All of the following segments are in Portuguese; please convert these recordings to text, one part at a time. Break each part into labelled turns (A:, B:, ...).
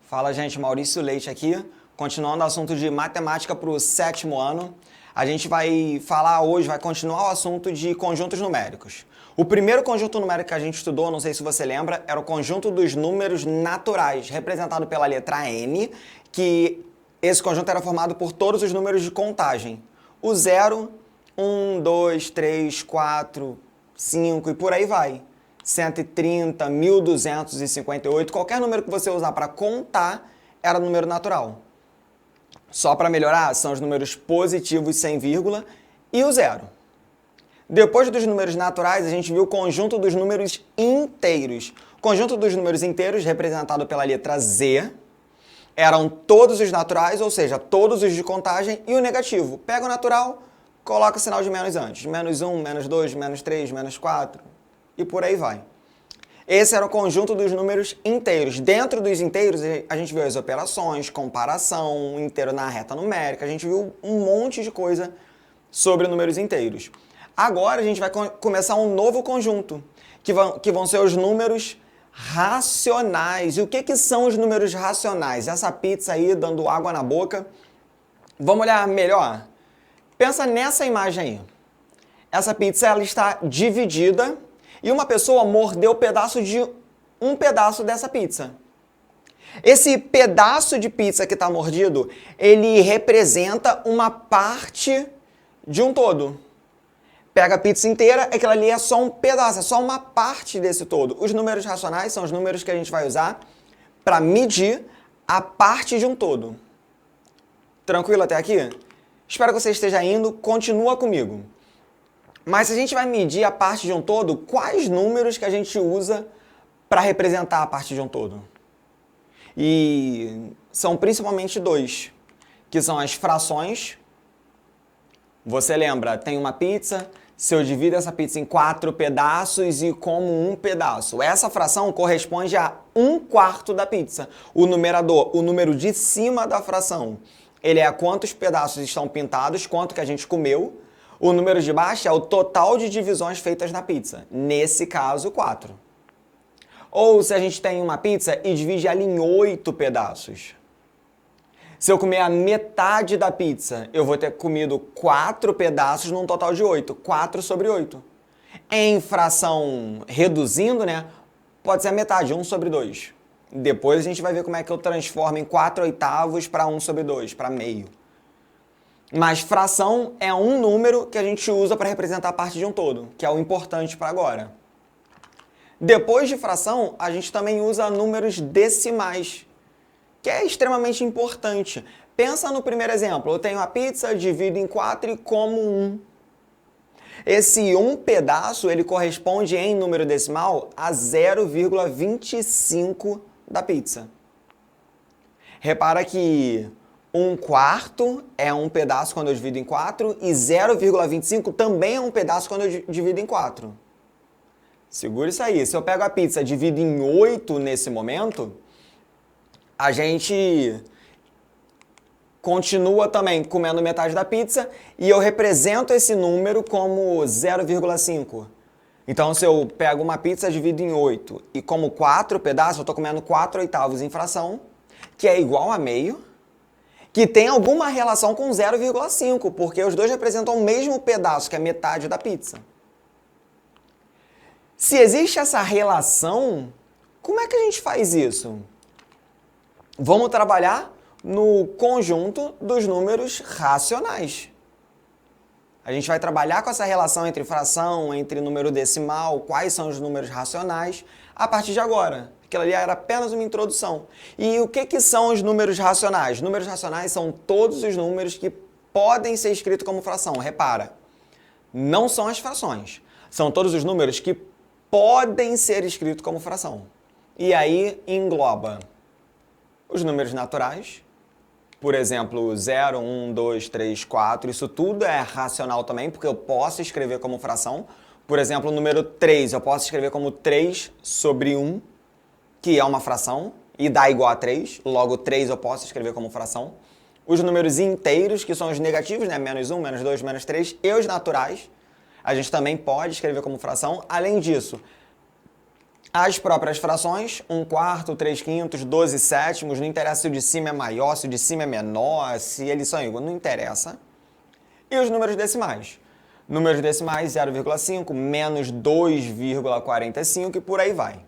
A: Fala, gente, Maurício Leite aqui, continuando o assunto de matemática para o 7º ano. A gente vai falar hoje, vai continuar o assunto de conjuntos numéricos. O primeiro conjunto numérico que a gente estudou, não sei se você lembra, era o conjunto dos números naturais, representado pela letra N, que esse conjunto era formado por todos os números de contagem. O 0, 1, 2, 3, 4, 5 e por aí vai. 130, 1258, qualquer número que você usar para contar era número natural. Só para melhorar, são os números positivos sem vírgula e o 0. Depois dos números naturais, a gente viu o conjunto dos números inteiros. O conjunto dos números inteiros, representado pela letra Z, eram todos os naturais, ou seja, todos os de contagem, e o negativo. Pega o natural, coloca o sinal de menos antes. Menos 1, menos 2, menos 3, menos 4, e por aí vai. Esse era o conjunto dos números inteiros. Dentro dos inteiros, a gente viu as operações, comparação, inteiro na reta numérica, a gente viu um monte de coisa sobre números inteiros. Agora a gente vai começar um novo conjunto, que vão ser os números racionais. E o que são os números racionais? Essa pizza aí dando água na boca. Vamos olhar melhor? Pensa nessa imagem aí. Essa pizza ela está dividida e uma pessoa mordeu um pedaço dessa pizza. Esse pedaço de pizza que está mordido, ele representa uma parte de um todo. Pega a pizza inteira, aquilo ali é só um pedaço, é só uma parte desse todo. Os números racionais são os números que a gente vai usar para medir a parte de um todo. Tranquilo até aqui? Espero que você esteja indo, continua comigo. Mas se a gente vai medir a parte de um todo, quais números que a gente usa para representar a parte de um todo? E são principalmente dois, que são as frações. Você lembra, tem uma pizza, se eu divido essa pizza em 4 pedaços e como um pedaço. Essa fração corresponde a 1/4 da pizza. O numerador, o número de cima da fração, ele é quantos pedaços estão pintados, quanto que a gente comeu. O número de baixo é o total de divisões feitas na pizza. Nesse caso, 4. Ou se a gente tem uma pizza e divide ela em 8 pedaços. Se eu comer a metade da pizza, eu vou ter comido 4 pedaços num total de 8. 4 sobre 8. Em fração reduzindo, né? Pode ser a metade, 1 sobre 2. Depois a gente vai ver como é que eu transformo em 4/8 para 1 sobre 2, para meio. Mas fração é um número que a gente usa para representar a parte de um todo, que é o importante para agora. Depois de fração, a gente também usa números decimais, que é extremamente importante. Pensa no primeiro exemplo. Eu tenho a pizza, divido em 4 e como 1. Esse 1 pedaço, ele corresponde em número decimal a 0,25 da pizza. Repara que 1/4 é um pedaço quando eu divido em 4 e 0,25 também é um pedaço quando eu divido em 4. Segura isso aí. Se eu pego a pizza e divido em 8 nesse momento, a gente continua também comendo metade da pizza e eu represento esse número como 0,5. Então, se eu pego uma pizza, divido em 8 e como 4 pedaços, eu estou comendo 4/8 em fração, que é igual a meio, que tem alguma relação com 0,5, porque os dois representam o mesmo pedaço, que é metade da pizza. Se existe essa relação, como é que a gente faz isso? Vamos trabalhar no conjunto dos números racionais. A gente vai trabalhar com essa relação entre fração, entre número decimal, quais são os números racionais, a partir de agora. Aquilo ali era apenas uma introdução. E o que são os números racionais? Números racionais são todos os números que podem ser escritos como fração. Repara, não são as frações. São todos os números que podem ser escritos como fração. E aí engloba os números naturais, por exemplo, 0, 1, 2, 3, 4, isso tudo é racional também, porque eu posso escrever como fração. Por exemplo, o número 3, eu posso escrever como 3 sobre 1, que é uma fração, e dá igual a 3, logo 3 eu posso escrever como fração. Os números inteiros, que são os negativos, né? Menos 1, menos 2, menos 3, e os naturais. a gente também pode escrever como fração. Além disso, as próprias frações, 1/4, 3/5, 12/7, não interessa se o de cima é maior, se o de cima é menor, se eles são iguais, não interessa. E os números decimais. Números decimais 0,5, menos 2,45 e por aí vai.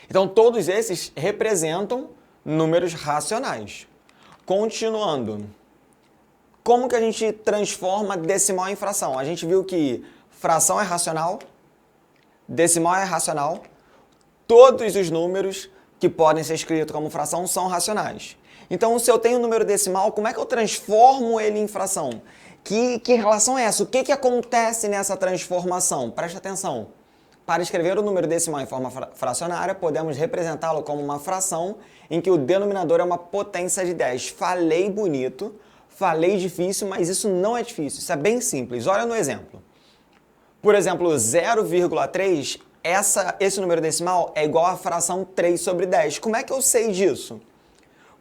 A: Então, todos esses representam números racionais. Continuando, como que a gente transforma decimal em fração? A gente viu que fração é racional, decimal é racional, todos os números que podem ser escritos como fração são racionais. Então, se eu tenho um número decimal, como é que eu transformo ele em fração? Que relação é essa? O que acontece nessa transformação? Presta atenção. Para escrever o número decimal em forma fracionária, podemos representá-lo como uma fração em que o denominador é uma potência de 10. Falei bonito, falei difícil, mas isso não é difícil, isso é bem simples. Olha no exemplo. Por exemplo, 0,3, esse número decimal é igual à fração 3 sobre 10. Como é que eu sei disso?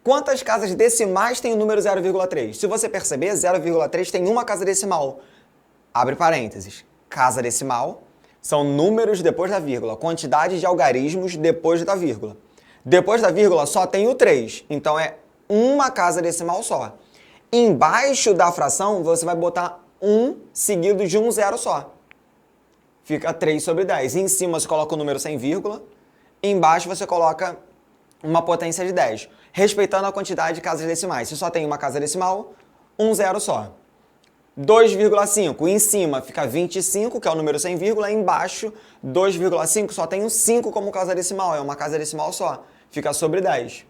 A: Quantas casas decimais tem o número 0,3? Se você perceber, 0,3 tem uma casa decimal. Abre parênteses. Casa decimal são números depois da vírgula, quantidade de algarismos depois da vírgula. Depois da vírgula só tem o 3, então é uma casa decimal só. Embaixo da fração você vai botar 1 seguido de um zero só. Fica 3 sobre 10. Em cima você coloca o número sem vírgula, embaixo você coloca uma potência de 10, respeitando a quantidade de casas decimais. Se só tem uma casa decimal, um zero só. 2,5, em cima fica 25, que é o número sem vírgula, embaixo 2,5 só tem um 5 como casa decimal, é uma casa decimal só, fica sobre 10.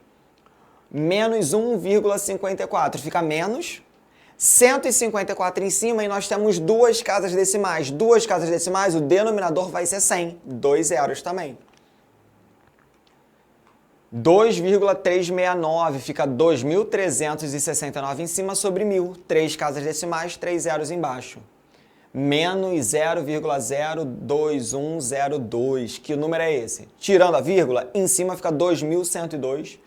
A: Menos 1,54, fica menos 154 em cima e nós temos duas casas decimais. Duas casas decimais, o denominador vai ser 100, 2 zeros também. 2,369 fica 2.369 em cima sobre 1.000. 3 casas decimais, 3 zeros embaixo. Menos 0,02102. Que número é esse? Tirando a vírgula, em cima fica 2.102.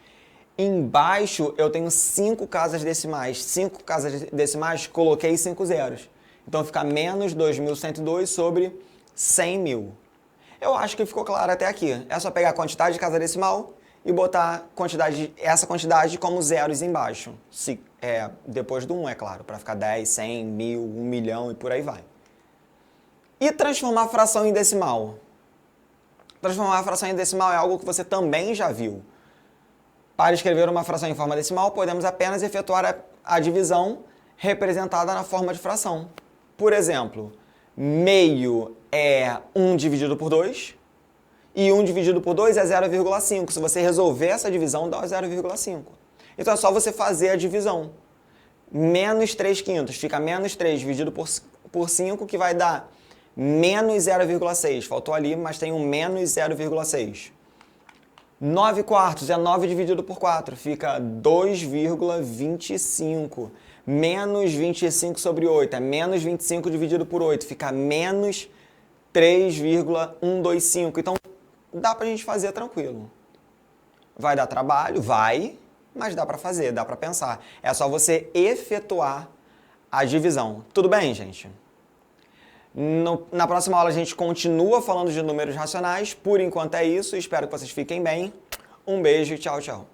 A: Embaixo eu tenho 5 casas decimais. 5 casas decimais, coloquei 5 zeros. Então fica menos 2.102 sobre 100.000. Eu acho que ficou claro até aqui. É só pegar a quantidade de casa decimal e botar essa quantidade como zeros embaixo. Depois do 1, é claro, para ficar 10, 100, 1.000, 1 milhão e por aí vai. E transformar a fração em decimal? Transformar a fração em decimal é algo que você também já viu. Para escrever uma fração em forma decimal, podemos apenas efetuar a divisão representada na forma de fração. Por exemplo, meio é 1 dividido por 2. E 1 dividido por 2 é 0,5. Se você resolver essa divisão, dá 0,5. Então é só você fazer a divisão. Menos 3/5 fica menos 3 dividido por 5, que vai dar menos 0,6. Faltou ali, mas tem um menos 0,6. 9/4 é 9 dividido por 4. Fica 2,25. Menos 25 sobre 8 é menos 25 dividido por 8. Fica menos 3,125. Então, dá pra gente fazer tranquilo. Vai dar trabalho? Vai, mas dá pra fazer, dá pra pensar. É só você efetuar a divisão. Tudo bem, gente? Na próxima aula a gente continua falando de números racionais. Por enquanto é isso. Espero que vocês fiquem bem. Um beijo e tchau, tchau.